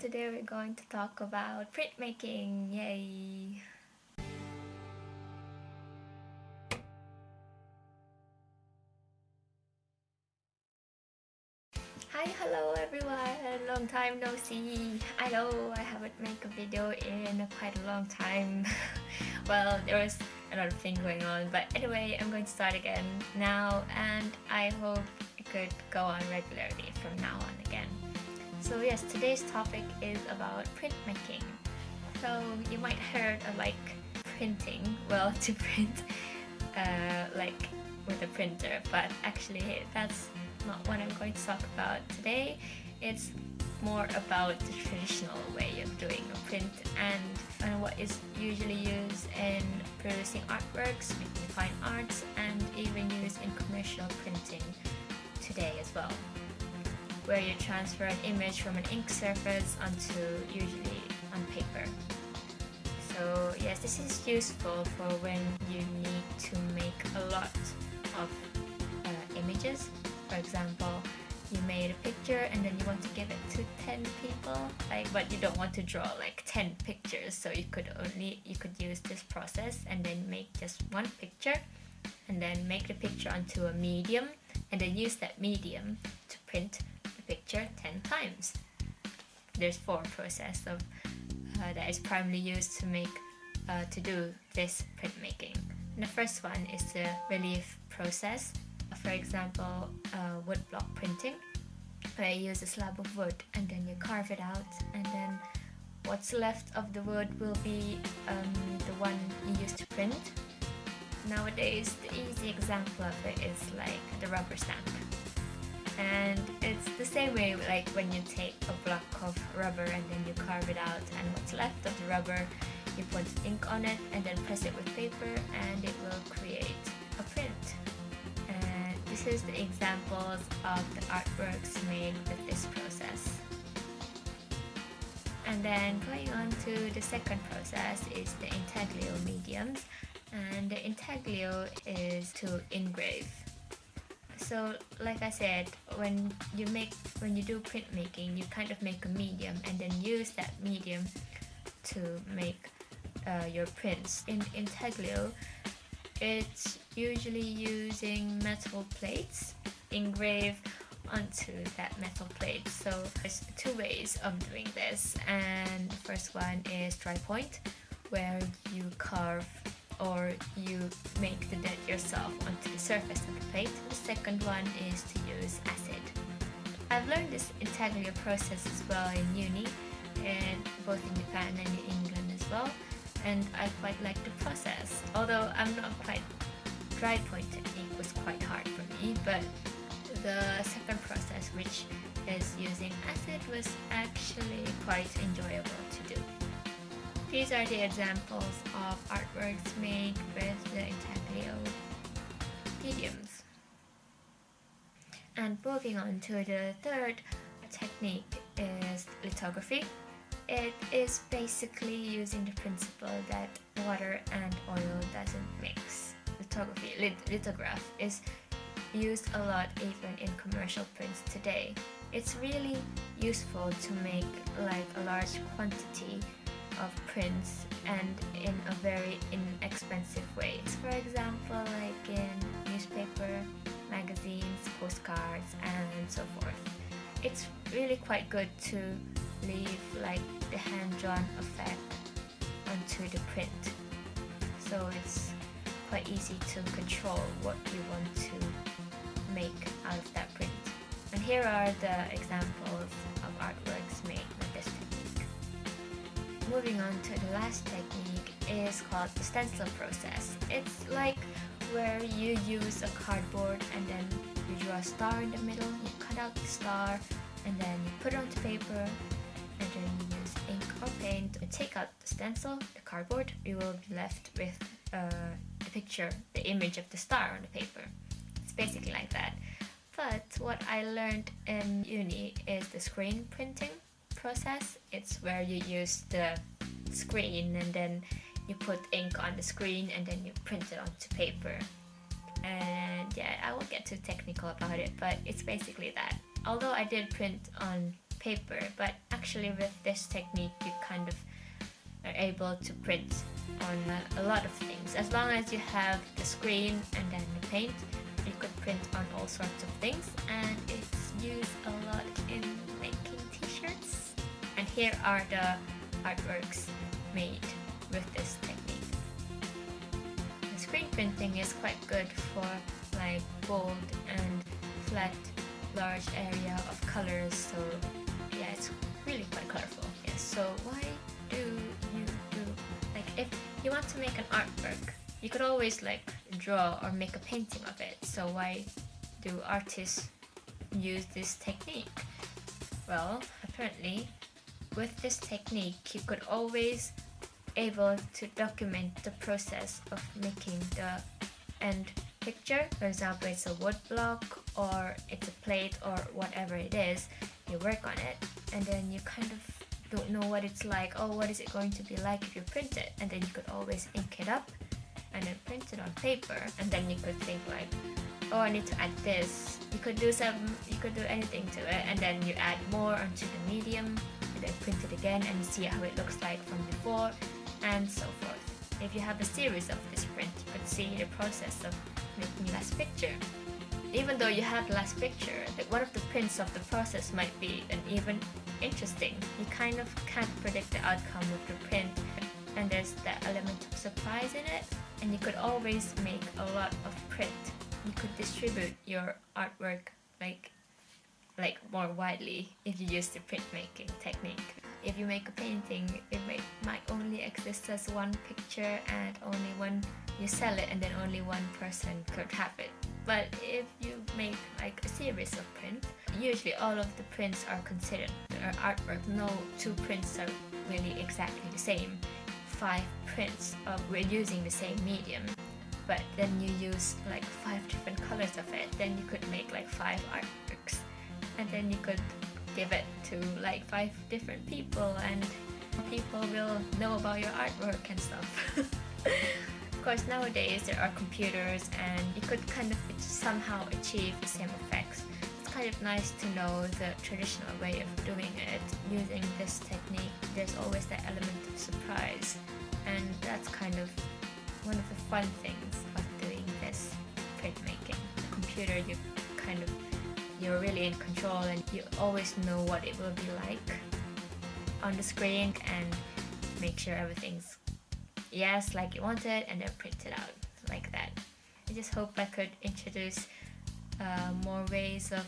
today we're going to talk about printmaking. Yay! Hi, hello everyone! Long time no see! I know I haven't made a video in quite a long time. Well, there was another thing going on, but anyway, I'm going to start again now, and I hope it could go on regularly from now on again. So yes, today's topic is about printmaking. So you might heard of like printing, well, to print like with a printer, but actually that's not what I'm going to talk about today. It's more about the traditional way of doing a print and what is usually used in producing artworks, making fine arts, and even used in commercial printing today as well, where you transfer an image from an ink surface onto usually on paper. So yes, this is useful for when you need to make a lot of images. For example, you made a picture and then you want to give it to 10 people, but you don't want to draw like 10 pictures, so you could use this process and then make just one picture and then make the picture onto a medium and then use that medium to print the picture 10 times. There's 4 processes of that is primarily used to do this printmaking. And the first one is the relief process. For example, woodblock printing, where you use a slab of wood and then you carve it out, and then what's left of the wood will be the one you use to print. Nowadays, the easy example of it is like the rubber stamp. And it's the same way like when you take a block of rubber and then you carve it out, and what's left of the rubber you put ink on it and then press it with paper and it will create a print. And this is the examples of the artworks made with this process. And then going on to the second process is the intaglio mediums, and the intaglio is to engrave. So like I said, when you do printmaking, you kind of make a medium and then use that medium to make your prints. In intaglio, it's usually using metal plates, engrave onto that metal plate. So there's 2 ways of doing this, and the first one is dry point, where you carve or you make the dent yourself onto the surface of the plate. The second one is to use acid. I've learned this intaglio process as well in uni, and both in Japan and in England as well, and I quite like the process. Although I'm not quite, dry point technique was quite hard for me, but the second process, which is using acid, was actually quite enjoyable to do. These are the examples of artworks made with the intaglio mediums. And moving on to the third technique is lithography. It is basically using the principle that water and oil doesn't mix. Lithograph is used a lot even in commercial prints today. It's really useful to make like a large quantity of prints and in a very inexpensive ways. For example, like in newspaper, magazines, postcards, and so forth. It's really quite good to leave like the hand-drawn effect onto the print. So it's quite easy to control what you want to make out of that print. And here are the examples of artworks made with this technique. Moving on to the last technique is called the stencil process. It's like where you use a cardboard and then you draw a star in the middle, you cut out the star, and then you put it onto paper, and then you use ink or paint to take out the stencil, the cardboard. You will be left with the picture, the image of the star on the paper. It's basically like that. But what I learned in uni is the screen printing process. It's where you use the screen and then you put ink on the screen and then you print it onto paper. And yeah, I won't get too technical about it, but it's basically that. Although I did print on paper, but actually with this technique you kind of are able to print on a lot of things. As long as you have the screen and then the paint, you could print on all sorts of things, and it's used a lot in making t-shirts. And here are the artworks made with this technique. The screen printing is quite good for like bold and flat large area of colors, so yeah, it's really quite colorful. Yes, so why do you do, like if you want to make an artwork, you could always like draw or make a painting of it, so why do artists use this technique? Well, apparently with this technique you could always able to document the process of making the end picture. For example, it's a wood block or it's a plate or whatever it is, you work on it and then you kind of don't know what it's like. Oh, what is it going to be like if you print it? And then you could always ink it up and then print it on paper, and then you could think like, oh, I need to add this. You could do anything to it, and then you add more onto the medium and then print it again and you see how it looks like from before and so forth. If you have a series of this print, you could see the process of making last picture. Even though you have the last picture, one of the prints of the process might be an even interesting. You kind of can't predict the outcome of the print, and there's that element of surprise in it, and you could always make a lot of print. You could distribute your artwork like more widely if you use the printmaking technique. If you make a painting, it might only exist as one picture and only one, you sell it and then only one person could have it. But if you make like a series of prints, usually all of the prints are considered artwork. No two prints are really exactly the same. 5 prints we're using the same medium, but then you use like 5 different colors of it, then you could make like 5 artworks, and then you could give it to like 5 different people and people will know about your artwork and stuff. Of course, nowadays there are computers and you could kind of somehow achieve the same effects. It's kind of nice to know the traditional way of doing it. Using this technique, there's always that element of surprise, and that's kind of one of the fun things of doing this printmaking. The computer, you're really in control and you always know what it will be like on the screen, and make sure everything's like you want it, and then print it out like that. I just hope I could introduce more ways of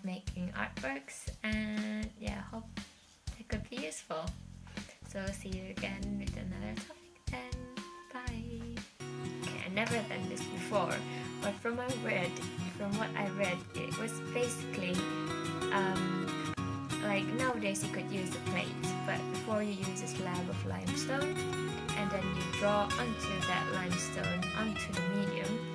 making artworks, and yeah, hope it could be useful. So see you again with another topic then. Bye. Okay, I never done this before, but from what I read, it was basically like nowadays you could use a plate, but before you use a slab of limestone, and then you draw onto that limestone onto the medium,